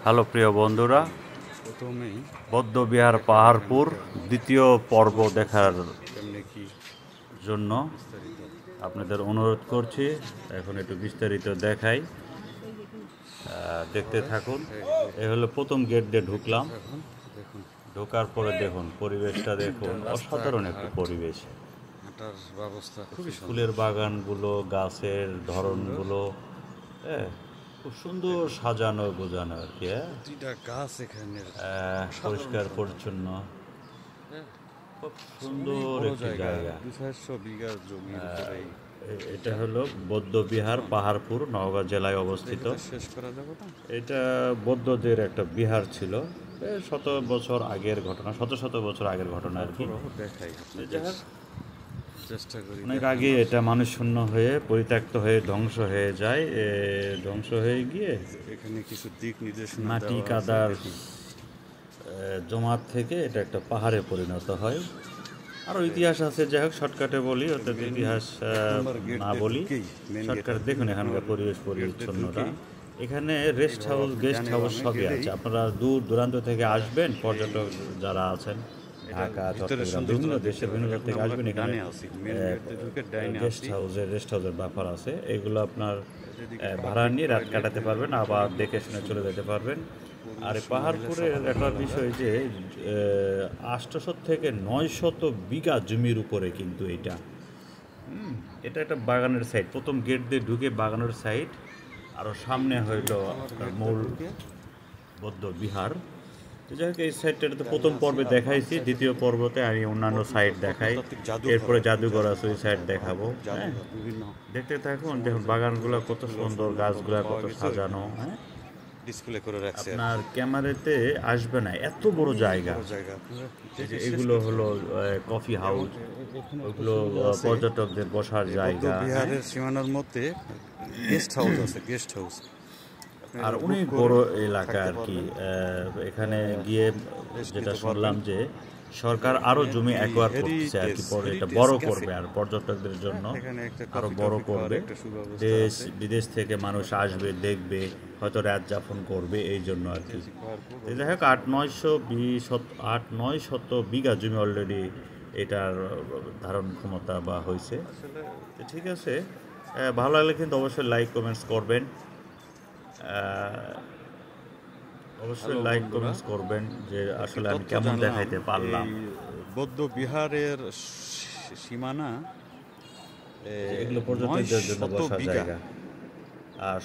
Hello প্রিয় বন্ধুরা, প্রথমেই বৌদ্ধবিহার পাহাড়পুর দ্বিতীয় পর্ব দেখার কেমনে কি জন্য বিস্তারিত আপনাদের অনুরোধ করছি। এখন একটু বিস্তারিত দেখাই, দেখতে থাকুন। এই হলো প্রথম গেট দিয়ে ঢুকলাম। এখন দেখুন ঢোকার পরে দেখুন পরিবেশটা, দেখুন অসাধারণ একটি পরিবেশ। হাঁটার ব্যবস্থা খুবই সুন্দর। ফুলের বাগানগুলো, গাছের ধরনগুলো, হ্যাঁ, খুব সুন্দর সাজানো গোছানো আর কি। প্রতিটা গাছ এখানে পরিষ্কার পরিচ্ছন্ন, খুব সুন্দর একটি জায়গা। 200 বিঘা জমির উপরে এটা হলো বৌদ্ধবিহার পাহাড়পুর, নওগাঁ জেলায় অবস্থিত। শেষ করা যাবে না। এটা বৌদ্ধদের একটা বিহার ছিল, শত বছর আগের ঘটনা, শত বছর আগের ঘটনা আর কি। দেখাই চেষ্টা করি। অনেক আগে এটা মানুষ শূন্য হয়ে, পরিত্যক্ত হয়ে ধ্বংস হয়ে যায়। ধ্বংস হয়ে গিয়ে এখানে কিছু দিক নির্দেশনা মাটি কাদার জমাট থেকে এটা একটা পাহাড়ে পরিণত হয়। আরও ইতিহাস আছে, যাই হোক শর্টকাটে বলি, অর্থাৎ ইতিহাস না বলি, শর্টকাটে দেখুন এখানকার পরিবেশ পরিচ্ছন্নতা। এখানে রেস্ট হাউস, গেস্ট হাউস সবই আছে। আপনারা দূর দূরান্ত থেকে আসবেন, পর্যটক যারা আছেন, ঢাকা, চট্টগ্রাম, বিভিন্ন দেশের বিভিন্ন জায়গা থেকে আসবেন, এখানে রেস্ট হাউসের ব্যাপার আছে। এগুলো আপনার ভাড়া নিয়ে রাত কাটাতে পারবেন, আবার দেখে শুনে চলে যেতে পারবেন। আর এই পাহাড়পুরের একটা বিষয় যে 800 থেকে 900 বিঘা জমির উপরে কিন্তু এটা একটা বাগানের সাইড। প্রথম গেট দিয়ে ঢুকে বাগানের সাইড, আরও সামনে হইল মূল বৌদ্ধ বিহার। তো যাই হোক, এই সাইডটা তো প্রথম পর্বে দেখাইছি, দ্বিতীয় পর্বতে আমি অন্যান্য সাইড দেখাই, এরপরে জাদুঘর আছে ওই সাইড দেখাবো। হ্যাঁ, দেখতে থাকুন, দেখুন বাগানগুলো কত সুন্দর, গাছগুলো কত সাজানো। হ্যাঁ, ডিসপ্লে করে রাখছে। আপনার ক্যামেরাতে আসবে না এত বড় জায়গা। এগুলো হলো কফি হাউস, ওগুলো পর্যটকদের বসার জায়গা। বিহারের সীমানার মধ্যে গেস্ট হাউস আছে, গেস্ট হাউস আর অনেক বড় এলাকা আর কি। এখানে গিয়ে যেটা শুনলাম যে সরকার আরো জমি অ্যাকোয়ার করতেছে আর কি, পরে এটা বড় করবে আর পর্যটকদের জন্য আরো বড় করবে। দেশ বিদেশ থেকে মানুষ আসবে, দেখবে, হয়তো রাত যাপন করবে, এই জন্য আর কি। যাই হোক, 8-9 শত বিঘা জমি অলরেডি এটার ধারণ ক্ষমতা বা হয়েছে। ঠিক আছে, ভালো লাগলে কিন্তু অবশ্যই লাইক কমেন্টস করবেন, অবশ্যই লাইক কমেন্টস করবেন যে আসলে আমি কেমন দেখাইতে পারলাম। বৌদ্ধ বিহারের সীমানা এগুলো পর্যটকদের জন্য বসার জায়গা। আর